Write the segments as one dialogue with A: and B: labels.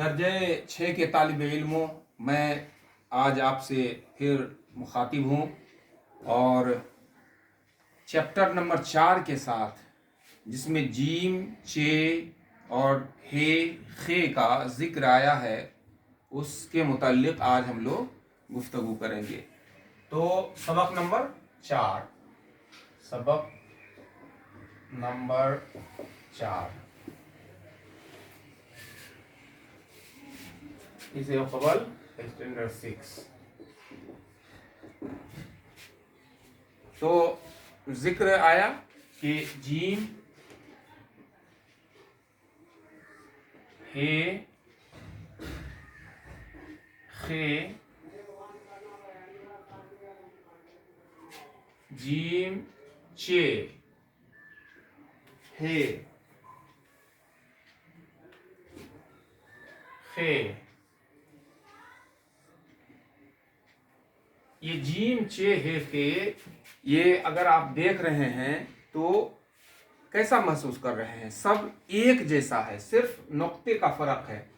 A: दर्जे 6 के तालिब इल्मों, मैं आज आपसे फिर मुखातिब हूँ और चैप्टर नंबर 4 के साथ, जिसमें जीम, चे और हे, खे का जिक्र आया है, उसके मुताल्लिक आज हम लोग गुफ्तगू करेंगे। तो सबक नंबर 4 इसे कबल स्टैंडर्ड 6। तो जिक्र आया कि जीम, हे, खे, जीम, चे, हे, खे, ये जीम, चे, हे, खे, ये अगर आप देख रहे हैं तो कैसा महसूस कर रहे हैं? सब एक जैसा है, सिर्फ नुक्ते का फर्क है।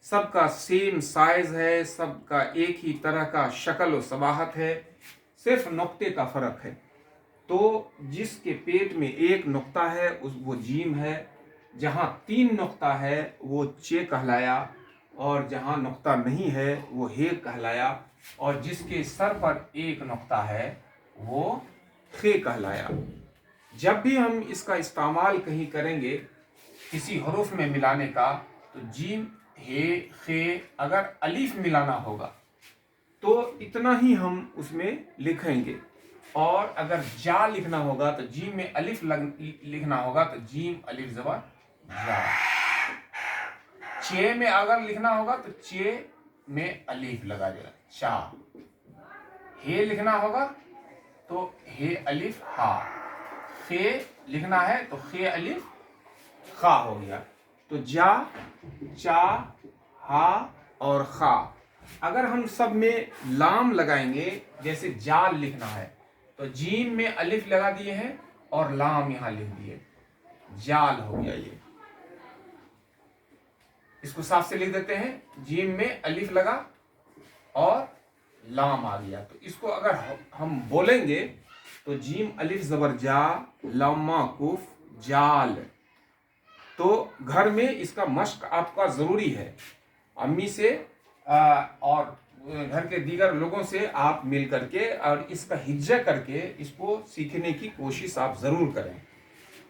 A: सबका सेम साइज है, सबका एक ही तरह का शक्ल और सबाहत है, सिर्फ नुक्ते का फर्क है। तो जिसके पेट में एक नुक्ता है वो जीम है, जहाँ 3 नुक्ता है वो चे कहलाया, और जहाँ नुक्ता नहीं है वो हे कहलाया, और जिसके सर पर एक नुक्ता है वो खे कहलाया। जब भी हम इसका इस्तेमाल कहीं करेंगे किसी हरूफ में मिलाने का, तो जीम, हे, खे, अगर अलीफ मिलाना होगा तो इतना ही हम उसमें लिखेंगे, और अगर जा लिखना होगा तो जीम में अलिफ लिखना होगा तो जीम अलिफ जबर जा। चे में अगर लिखना होगा तो चे में अलिफ लगा जाएगा, चा। हे लिखना होगा तो हे अलिफ हा। खे लिखना है तो खे अलिफ खा हो गया। तो जा, चा, हा और खा। अगर हम सब में लाम लगाएंगे, जैसे जाल लिखना है तो जीम में अलिफ लगा दिए हैं और लाम यहां लिख दिए, जाल हो गया। ये इसको साफ से लिख देते हैं, जीम में अलिफ लगा और लाम आ गया। तो इसको अगर हम बोलेंगे तो जीम अलिफ जबर जा, लम्मा कुफ, जाल। तो घर में इसका मश्क आपका जरूरी है। अम्मी से और घर के दीगर लोगों से आप मिल करके और इसका हिज्जा करके इसको सीखने की कोशिश आप जरूर करें,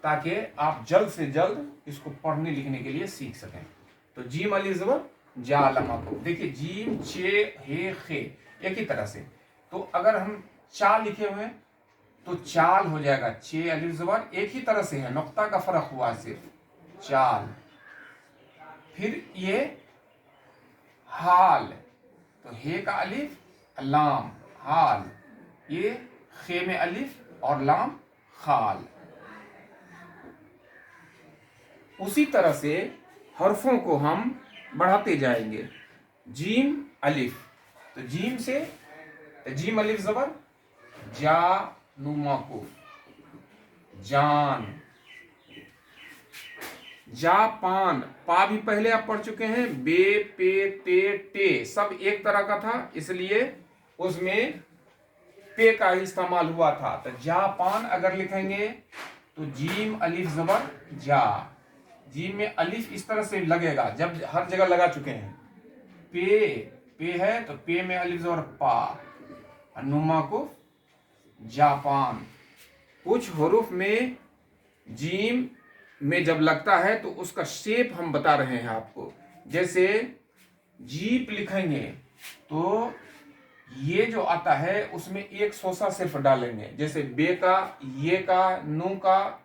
A: ताकि आप जल्द से जल्द इसको पढ़ने लिखने के लिए सीख सकें। तो जीम अलिफ जबर जा, लम्मा कुफ। देखिए जीम, चे, हे, खे एक ही तरह से। तो अगर हम चा लिखे हुए हैं तो चाल हो जाएगा, चे अलिफ जबर एक ही तरह से है, नुक्ता का फर्क हुआ सिर्फ, चाल। फिर ये हाल, तो हे का अलिफ, लाम, हाल। ये खे में अलिफ और लाम, खाल। उसी तरह से हरफों को हम बढ़ाते जाएंगे। जीम अलिफ, तो जीम से जीम अलिफ जबर जा, नुमा को, जान। जापान, पा भी पहले आप पढ़ चुके हैं, बे, पे, ते, टे सब एक तरह का था, इसलिए उसमें पे का इस्तेमाल हुआ था। तो जापान अगर लिखेंगे तो जीम अलिफ जबर जा। जीम में अलिफ इस तरह से लगेगा, जब हर जगह लगा चुके हैं। पे है तो पे में अलिफ जबर पा, नुमा को जापान। कुछ हरूफ में जीम में जब लगता है तो उसका शेप हम बता रहे हैं आपको। जैसे जीप लिखेंगे तो ये जो आता है उसमें एक सोसा सिर्फ डालेंगे, जैसे बे का, ये का, नू का,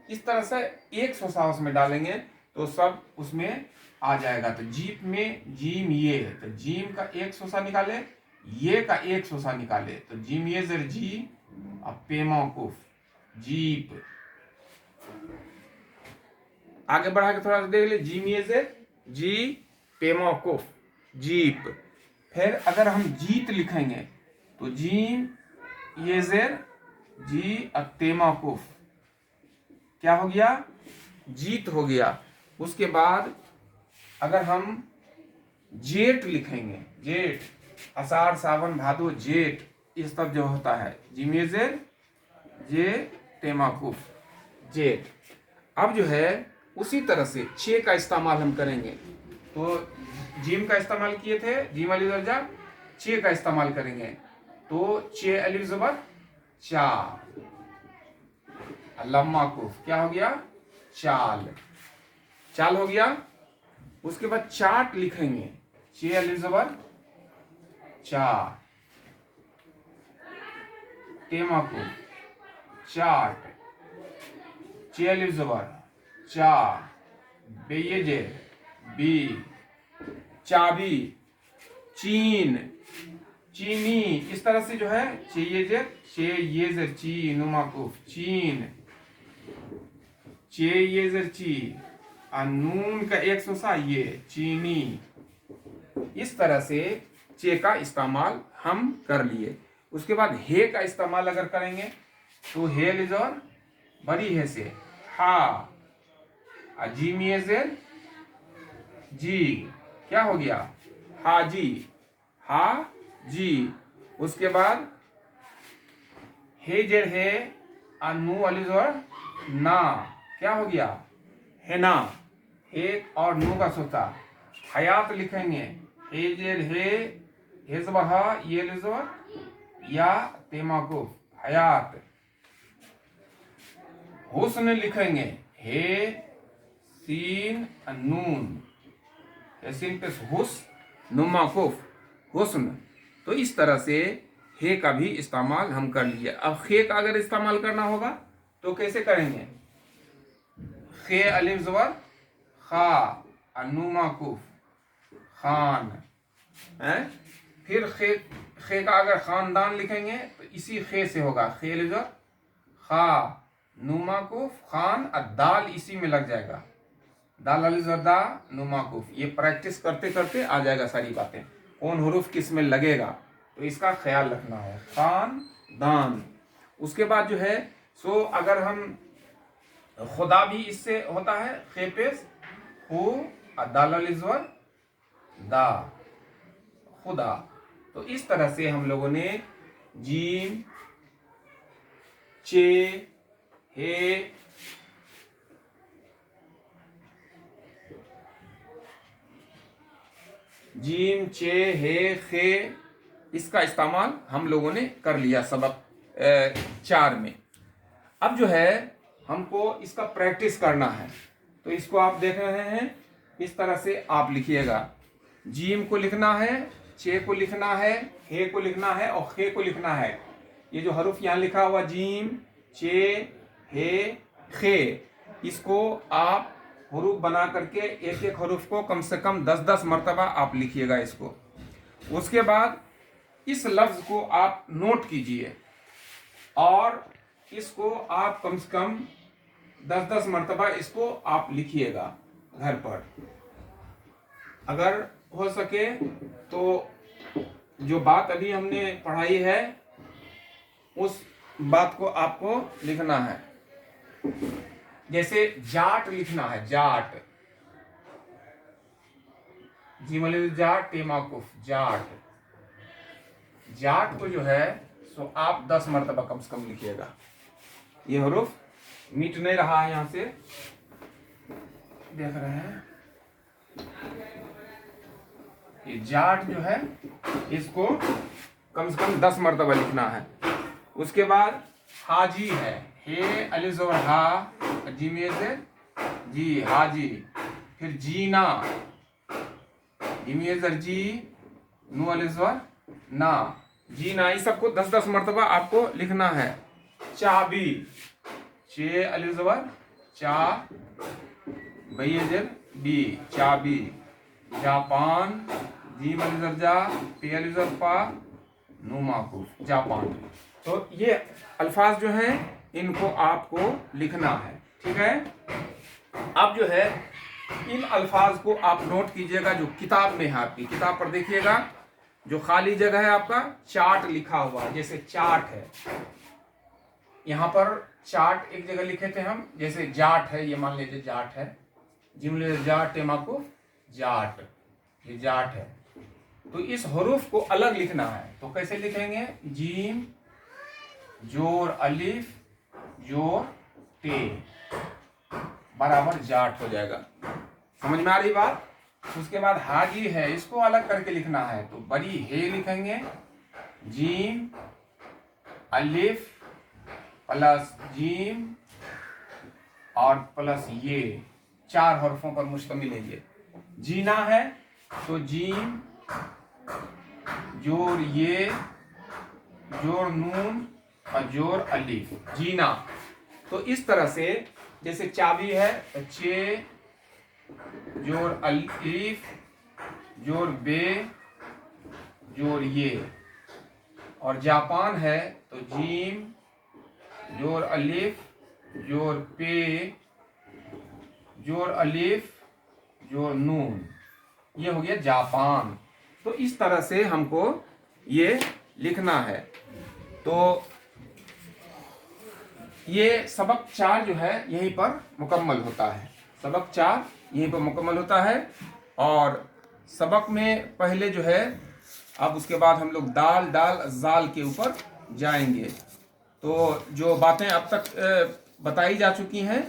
A: इस तरह से एक सोसा उसमें डालेंगे तो सब उसमें आ जाएगा। तो जीप में जीम ये, तो जीम का एक सोसा निकाले, ये का एक सोसा निकाले, तो जीम ये जर जी, अब पेमा कुफ, जीप। आगे बढ़ा के थोड़ा सा देख ले, जीम ये जर जी, पेमा कुफ, जीप। फिर अगर हम जीत लिखेंगे तो जीम ये जेर जी, अब पेमा कुफ, क्या हो गया? जीत हो गया। उसके बाद अगर हम जेठ लिखेंगे, जेठ, आषाढ़ सावन भादो जेठ, ये सब जो होता है जिमेजेर जे तेमाकुफ, जेठ। अब जो है उसी तरह से चे का इस्तेमाल हम करेंगे। तो जीम का इस्तेमाल किए थे, जीम अली दर्जा, चे का इस्तेमाल करेंगे। तो चे अलिफ ज़बर चा, लम्मा कुफ क्या हो गया, चाल, चाल हो गया। उसके बाद चाट लिखेंगे, चे अलिफ ज़बर चा, टेमा कुफ चाट, चे अलिफ ज़बर चा, बेयेजे बी, चाबी, चीन, चीनी, इस तरह से जो है चेयेजर ची, नुमाकुफ चीन, चेयेजर ची, नून का एक सुसा ये चीनी। इस तरह से चे का इस्तेमाल हम कर लिए। उसके बाद हे का इस्तेमाल अगर करेंगे तो हे लिजर बड़ी है से हा, अजीमियजेर जी, क्या हो गया, हाजी, हा जी। उसके बाद हे जेर है, अनु अलिजर ना, क्या हो गया, है ना, हे और नू का सोता। हयात लिखेंगे, हे जेर है, हेजबहा ये लिजर या तेमाकुफ हयात। हुस्न लिखेंगे, हे सीन नून, सीन पे हुस नुमाकुफ हुस्न। तो इस तरह से हे का भी इस्तेमाल हम कर लिए। अब खे का अगर इस्तेमाल करना होगा तो कैसे करेंगे, खे अलिफ ज़बर खा, अनुमाकुफ खान है। फिर खे का अगर खानदान लिखेंगे तो इसी खे से होगा, खे लिजर खा, नुमाकुफ खान, दाल इसी में लग जाएगा, दाल अलिजरदा नुमाकुफ। ये प्रैक्टिस करते करते आ जाएगा सारी बातें, कौन हुरूफ किस में लगेगा, तो इसका ख्याल रखना है, खान दान। उसके बाद जो है सो अगर हम खुदा भी इससे होता है, खेपेस हु, दाल अलिजर दा, खुदा। तो इस तरह से हम लोगों ने जीम, चे, हे, जीम, चे, हे, खे, इसका इस्तेमाल हम लोगों ने कर लिया सबक 4 में। अब जो है हमको इसका प्रैक्टिस करना है। तो इसको आप देख रहे हैं, इस तरह से आप लिखिएगा, जीम को लिखना है, चे को लिखना है, हे को लिखना है और खे को लिखना है। ये जो हरूफ यहाँ लिखा हुआ जीम, चे, हे, खे, इसको आप हरूफ बना करके एक एक हरूफ को कम से कम 10-10 मरतबा आप लिखिएगा इसको। उसके बाद इस लफ्ज़ को आप नोट कीजिए और इसको आप कम से कम 10-10 मरतबा इसको आप लिखिएगा घर पर। अगर हो सके तो जो बात अभी हमने पढ़ाई है उस बात को आपको लिखना है। जैसे जाट लिखना है, जाट, जिमल जाट टेमाकुफ जाट, जाट को जो है सो आप 10 मरतबा कम से कम लिखिएगा। ये हरूफ मिट नहीं रहा है, यहां से देख रहे हैं, ये जाट जो है इसको कम से कम 10 मरतबा लिखना है। उसके बाद हाजी है, हे अलिफ ज़बर हा, जी में से जी, हाजी। फिर जीना, इमेजर जी, नू अलिफ ज़बर ना, जीना। इस सबको 10-10 मरतबा आपको लिखना है। चाबी, चे अलिफ ज़बर चा, बैजर बी, चाबी। जापान, जीम अलिफ ज़बर जा, पे अलिफ ज़बर पा, नू माकूफ, जापान। तो ये अल्फाज जो हैं इनको आपको लिखना है, ठीक है। अब जो है इन अल्फाज को आप नोट कीजिएगा, जो किताब में है, आपकी किताब पर देखिएगा, जो खाली जगह है आपका चार्ट लिखा हुआ है, जैसे चार्ट है, यहाँ पर चार्ट एक जगह लिखे थे हम, जैसे जाट है, ये मान लीजिए जाट है, जिमले जाट टेमाको जाट, ये जाट है। तो इस हरूफ को अलग लिखना है, तो कैसे लिखेंगे? जीम जोर अलिफ जोर टे बराबर जाट हो जाएगा। समझ में आ रही बात? उसके बाद हाजी है, इसको अलग करके लिखना है, तो बड़ी हे लिखेंगे, जीम अलिफ प्लस जीम और प्लस ये, 4 हरफों पर मुश्तमिल है ये। जीना है तो जीम जोर ये जोर नून और जोर अलिफ, जीना। तो इस तरह से जैसे चाबी है तो चे जोर अलिफ जोर बे जोर ये, और जापान है तो जीम जोर अलिफ जोर पे जोर अलिफ जोर नून, ये हो गया जापान। तो इस तरह से हमको ये लिखना है। तो ये सबक 4 जो है यहीं पर मुकम्मल होता है, सबक 4 यहीं पर मुकम्मल होता है। और सबक में पहले जो है, अब उसके बाद हम लोग दाल दाल जाल के ऊपर जाएंगे। तो जो बातें अब तक बताई जा चुकी हैं